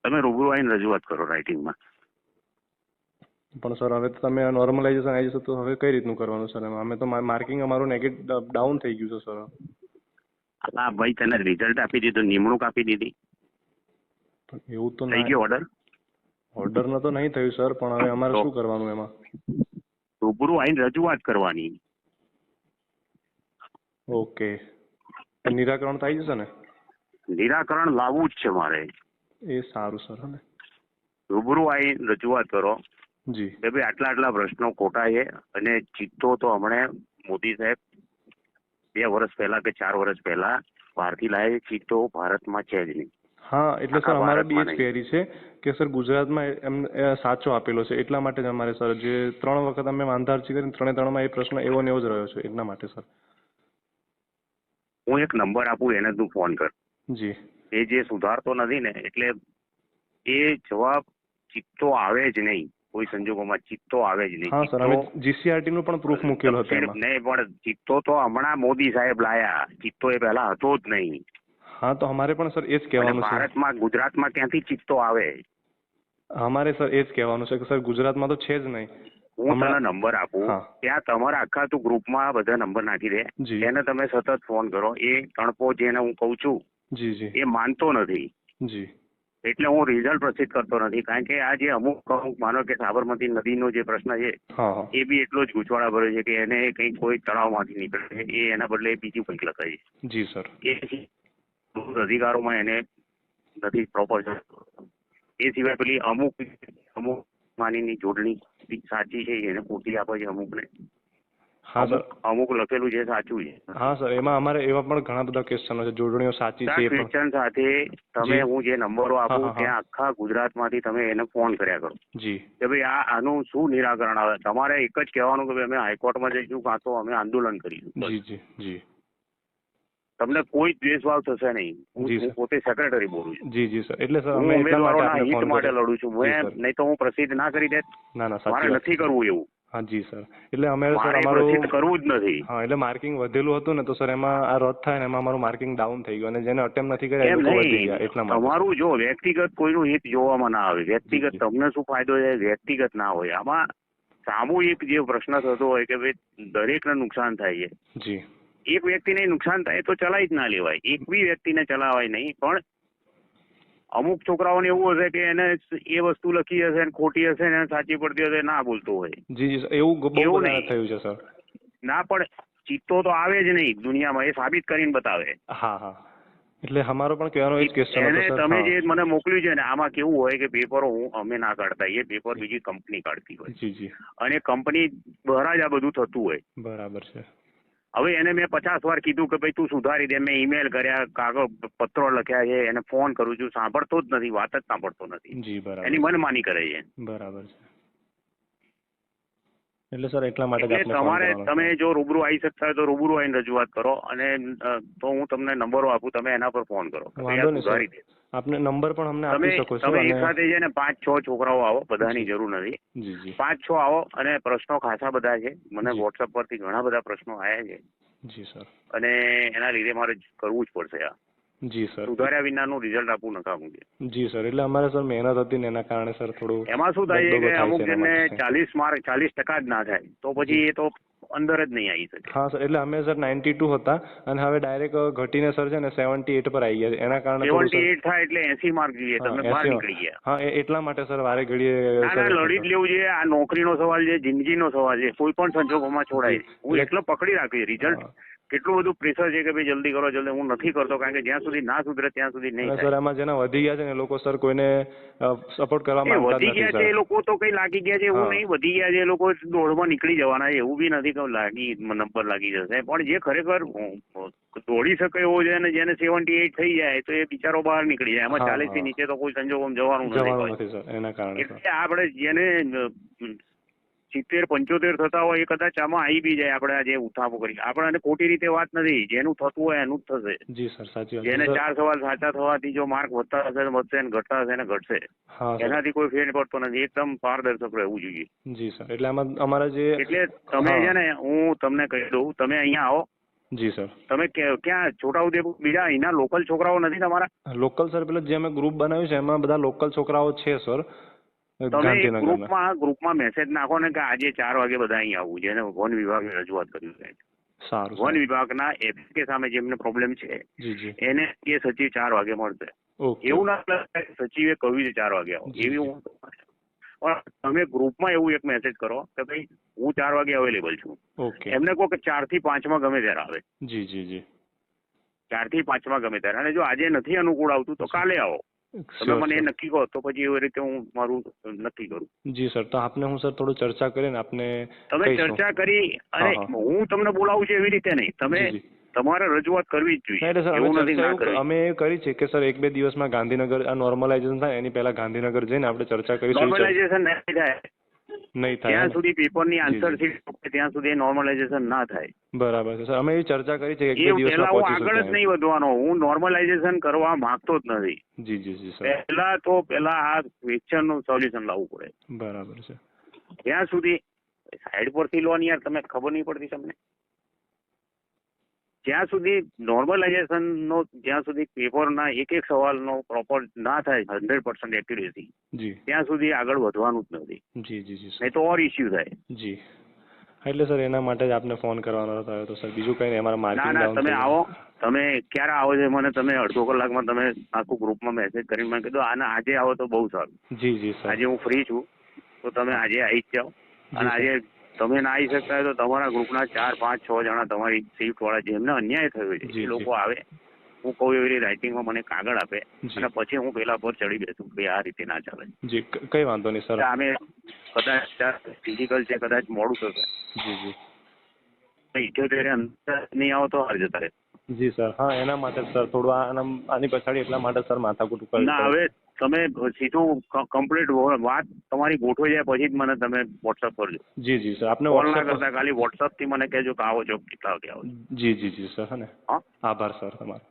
તમે રૂબરૂ આવીને રજૂઆત કરો રાઇટિંગમાં. પણ સર હવે તો તમે નોર્મલાઇઝેશન આવી જશે તો હવે કઈ રીતનું કરવાનું સર? અમે તો માર્કિંગ અમારું નેગેટિવ ડાઉન થઈ ગયું છે સર. હા ભાઈ, તને રિઝલ્ટ આપી દીધું, નિમણૂક આપી દીધી, પણ એવું તો થઈ ગયો ઓર્ડર? ઓર્ડર તો નહીં થયું સર, પણ હવે અમારે શું કરવાનું એમાં? રૂબરૂ આવીને રજૂઆત કરવાની. ઓકે, નિરાકરણ થઈ જશે ને? નિરાકરણ લાવવું જ છે મારે. એ સારું સર. હવે રૂબરૂ આવીને રજૂઆત કરો જી કે ભાઈ આટલા પ્રશ્નો ખોટા છે, અને ચિત્તો તો હમણાં મોદી સાહેબ 2 વર્ષ પહેલા કે 4 વર્ષ પહેલા બહારથી લાવે, ચિત્તો ભારતમાં છે જ નહીં. હા, એટલે સર અમારે બી એ જ ક્વેરી છે કે સર ગુજરાતમાં એમને સાચો આપેલો છે, એટલા માટે જ અમારે સર જે 3 વખત અમે વાંધા અરજી કરીને 3-3માં એ પ્રશ્ન એવો ને એવો જ રહ્યો છે, એટલા માટે સર. હું એક નંબર આપું, એને તું ફોન કર. જી. એ જે સુધારતો નથી ને, એટલે એ જવાબ ચિત્તો આવે જ નહીં, કોઈ સંજોગોમાં ચિત્તો આવે જ નહીં. હા સર, અમે જીસીઆરટી નું પણ પ્રૂફ મૂકેલો હતો એમાં. નહીં, પણ ચિત્તો તો હમણાં મોદી સાહેબ લાયા, ચિત્તો એ પહેલા હતો જ નહીં. હા, તો અમારે પણ સર એ જ કહેવાનું છે. ભારતમાં, ગુજરાતમાં ક્યાંથી ચિત્તો આવે? અમારે સર એ જ કહેવાનું છે કે સર ગુજરાતમાં તો છે જ નહીં. હું તને નંબર આપું, ત્યાં તમારા આખા તું ગ્રુપમાં બધા નંબર નાખી દે, એને તમે સતત ફોન કરો. એ તણપો જેને હું કઉ છું એ માનતો નથી, એટલે હું રિઝલ્ટ પ્રસિદ્ધ કરતો નથી. કારણ કે આ જે અમુક માનો કે સાબરમતી નદીનો જે પ્રશ્ન છે એ બી એટલો જ ગૂંચવાડા ભર્યો છે કે એને કઈ કોઈ તળાવમાંથી નીકળે છે, એ એના બદલે બીજું કંઈક લખાય છે. જી સર. એ અધિકારોમાં એને નથી પ્રોપર. એ સિવાય પેલી અમુક માનીની જોડણી સાચી છે, એને ખોટી આપે છે અમુકને. હા સર, અમુક લખેલું છે સાચું છે. હા સર, એમાં અમારે એવા પણ ઘણા બધા ક્વેશ્ચનો છે, જોડણીઓ સાચી છે. ક્વેશ્ચન સાથે તમે હું જે નંબરો આપું ત્યાં આખા ગુજરાતમાંથી તમે એને ફોન કર્યા કરો જી કે ભાઈ આનું શું નિરાકરણ આવે. તમારે એક જ કહેવાનું કે ભાઈ અમે હાઈકોર્ટમાં જઈશું, કાં તો અમે આંદોલન કરીશું. જી જી જી. તમને કોઈ દ્વેષભાવ થશે નહીં. હું પોતે સેક્રેટરી બોલું છું. જી જી સર. એટલે સર હું ઉમેદવારોના હિત માટે લડું છું. નહીં તો હું પ્રસિદ્ધ ના કરી દે. ના ના, મારે નથી કરવું એવું. હા જી સર. એટલે અમે સર અમારું કરવું જ નથી. હા, એટલે માર્કિંગ વધેલું હતું ને, તો સર એમાં આ રદ થાય ને એમાં અમારું માર્કિંગ ડાઉન થઈ ગયું, અને જેને અટેમ્પ નથી કર્યા એ લોકો વધી ગયા. એટલા માટે તમારું જો વ્યક્તિગત કોઈનું હિત જોવામાં ના આવે, વ્યક્તિગત તમને શું ફાયદો છે વ્યક્તિગત ના હોય. આમાં સામૂહિક જે પ્રશ્ન થતો હોય કે ભાઈ દરેકને નુકસાન થાય છે. જી. એક વ્યક્તિને નુકસાન થાય તો ચલાવી જ ના લેવાય, એક બી વ્યક્તિને ચલાવાય નહીં. પણ અમુક છોકરાઓને એવું હશે કે એને એ વસ્તુ લખી હશે ને ખોટી હશે ને સાચી પડતી હશે, ના બોલતો હોય. જી જી, એવું નહીં થયું છે સર. ના, પણ ચિત્તો તો આવે જ નહીં દુનિયામાં, એ સાબિત કરીને બતાવે. હા હા, એટલે અમારો પણ કહેવાનો એ જ ક્વેશ્ચન હતો સર. તમે જે મને મોકલ્યું છે ને, આમાં કેવું હોય કે પેપરો અમે ના કાઢતા, એ પેપર બીજી કંપની કાઢતી હોય. જી જી. અને કંપની દ્વારા જ આ બધું થતું હોય. બરાબર છે. હવે એને મેં 50 વાર કીધું કે ભાઈ તું સુધારી દે, મેં ઈમેલ કર્યા, કાગળ પત્રો લખ્યા છે, એને ફોન કરું છું, સાંભળતો જ નથી, વાત જ સાંભળતો નથી. જી બરાબર. એની મનમાની કરે છે. બરાબર છે. એટલે સર એટલા માટે તમારે તમે જો રૂબરૂ આવી શકતા હોય તો રૂબરૂ આવીને રજૂઆત કરો, અને તો હું તમને નંબરો આપું, તમે એના પર ફોન કરો. સુધારી દે. આપને નંબર પણ અમને આપી શકો છો. તમે એક સાથે છે ને 5-6 છોકરાઓ આવો, બધાની જરૂર નથી. 5-6 આવો, અને પ્રશ્નો ખાસા બધા છે. મને વોટ્સઅપ પરથી ઘણા બધા પ્રશ્નો આવ્યા છે. જી સર. અને એના લીધે મારે કરવું જ પડશે આ. જી સર. સુધાર્યા વિનાનું રિઝલ્ટ આપવું નકામું છે. જી સર. એટલે અમારે સર મહેનત હતી ને એના કારણે સર થોડું એમાં શું થાય છે કે અમુક જણને 40% જ ના થાય તો પછી એ તો અંદર જ નહીં આવી શકે. હા સર, એટલે અમે સર 92 હતા અને હવે ડાયરેક્ટ ઘટીને સર છે ને 78 પર આવી ગયા. એના કારણે 78 થાય એટલે 80 માર્ક જોઈએ, તમે બહાર નીકળી ગયા. હા, એટલા માટે સર વારે ઘડીએ લડી જ લેવું જોઈએ. આ નોકરીનો સવાલ છે, જિંદગીનો સવાલ છે, કોઈ પણ સંજોગોમાં છોડાય. હું એટલો પકડી રાખ્યું રિઝલ્ટ. કેટલું બધું પ્રેશર છે કે ભાઈ જલ્દી કરો જલ્દી, હું નથી કરતો, કારણ કે જ્યાં સુધી ના સુધરે ત્યાં સુધી નહીં. સર એમાં જેના વધી ગયા છે ને લોકો સર કોઈને સપોર્ટ કરવા માંગતા નથી. વધી ગયા છે એ લોકો તો કઈ લાગી ગયા છે એવું નહીં, વધી ગયા છે એ લોકો દોડમાં નીકળી જવાના છે એવું બી નથી કે નંબર લાગી જશે. પણ જે ખરેખર દોડી શકે એવો છે અને જેને 78 થઈ જાય તો એ બિચારો બહાર નીકળી જાય. એમાં 40 થી નીચે તો કોઈ સંજોગોમાં જવાનું નથી સર. એના કારણે એટલે આપણે જેને 70-75 થતા હોય એ કદાચ આમાં આવી બી જાય. આપણે આજે ઉઠાવો કરી આપણે ખોટી રીતે વાત નથી, જેનું થતું હોય એનું જ થશે. જી સર, સાચી વાત. જેને 4 સવાલ સાચા થવાથી જો માર્ક વધતા હશે વધશે ને ઘટતા હશે ને ઘટશે, એનાથી કોઈ ફેર પડતો નથી. એકદમ પારદર્શક રહેવું જોઈએ. જી સર. એટલે અમારા જે એટલે તમે છે ને, હું તમને કહી દઉં, તમે અહીંયા આવો, જી સર. તમે ક્યાં છોટાઉદેપુર બીજા અહીંના લોકલ છોકરાઓ નથી તમારા? લોકલ સર પેલા જે અમે ગ્રુપ બનાવ્યું છે એમાં બધા લોકલ છોકરાઓ છે સર. તમે ગ્રુપમાં મેસેજ નાખો ને કે આજે 4 વાગે બધા અહીં આવવું છે અને વન વિભાગે રજૂઆત કર્યું છે. સારું. વન વિભાગના એફકે સામે જેમને પ્રોબ્લેમ છે એને એ સચિવ 4 વાગે મળશે. એવું ના સચિવે કહ્યું છે 4 વાગે આવો એવી હું તમે ગ્રુપમાં એવું એક મેસેજ કરો કે ભાઈ હું 4 વાગે અવેલેબલ છું. એમને કહો કે 4 થી 5 ગમે ત્યારે આવે. જી જી જી. 4 થી 5 ગમે ત્યારે. અને જો આજે નથી અનુકૂળ આવતું તો કાલે આવો. તમે મને એ નક્કી કહો તો પછી એવી રીતે હું મારું નક્કી કરું. જી સર. તો આપને હું સર થોડું ચર્ચા કરીને આપને તમે ચર્ચા કરી અને હું તમને બોલાવું છું એવી રીતે નહીં. તમે તમારે રજૂઆત કરવી જ જોઈએ. અમે કરી છે કે સર 1-2 દિવસમાં ગાંધીનગર આ નોર્મલાઇઝેશન થાય એની પહેલા ગાંધીનગર જઈને આપણે ચર્ચા કરીશું. નોર્મલાઇઝેશન નહીં થાય ત્યાં સુધી પેપરની આન્સર શીટ ત્યાં સુધી નોર્મલાઇઝેશન ના થાય. બરાબર છે સર. અમે એવી ચર્ચા કરી છે કે 1-2 દિવસમાં હું આગળ જ નહીં વધવાનો. હું નોર્મલાઇઝેશન કરવા માંગતો જ નથી. જી જી જી સર. પહેલા આ ક્વેશ્ચનનું સોલ્યુશન લાવવું પડે. બરાબર છે. ત્યાં સુધી સાઈડ પરથી લો ને યાર, તમે ખબર નહીં પડતી તમને. જ્યાં સુધી નોર્મલાઇઝેશન નો જ્યાં સુધી પેપરના એક સવાલનો પ્રોપર ના થાય 100% એક્યુરેસી ત્યાં સુધી આગળ વધવાનું જ નથી. જી જી જી. નહીં તો ઓર ઇસ્યુ થાય. જી. એટલે સર એના માટે જ આપને ફોન કરવાનો હતો તો સર બીજું કઈ નહીં. અમારા માર્કિંગ ના તમે આવો. તમે ક્યારે આવો છો મને તમે અડધો કલાકમાં તમે આખું ગ્રુપમાં મેસેજ કરીને મને કીધું આને આજે આવો તો બહુ સારું. જી જી સર. આજે હું ફ્રી છું તો તમે આજે આવી જ જાઓ. અને આજે તમે ના આવી શકતા હોય તો તમારા ગ્રુપના 4, 5, 6 જણા તમારી શિફ્ટ વાળા જેમને અન્યાય થયો છે એ લોકો આવે. હું કહું એવી રીતે રાઇટિંગમાં મને કાગળ આપે અને પછી હું પેલા પર ચડી બેસું કે આ રીતે ના ચાલે. જી કઈ વાંધો નહીં સર. અમે કદાચ ફિઝિકલ છે કદાચ મોડું થશે. જી જી. 78 અંદર નહીં આવો તો હાર જતા રહે. જી સર. હા એના માટે સર થોડું આની પછાડી એટલા માટે સર માથાકૂટ કરી. ના હવે તમે સીધું કમ્પ્લીટ વાત તમારી ગોઠવાઈ જાય પછી જ મને તમે વોટ્સઅપ કરજો. જી જી સર. આપને કોલ ના કરતા ખાલી વોટ્સઅપ થી મને કહેજો કે આવો છો કેટલા વાગે આવો. જી જી જી સર. હા ને. આભાર સર તમારો.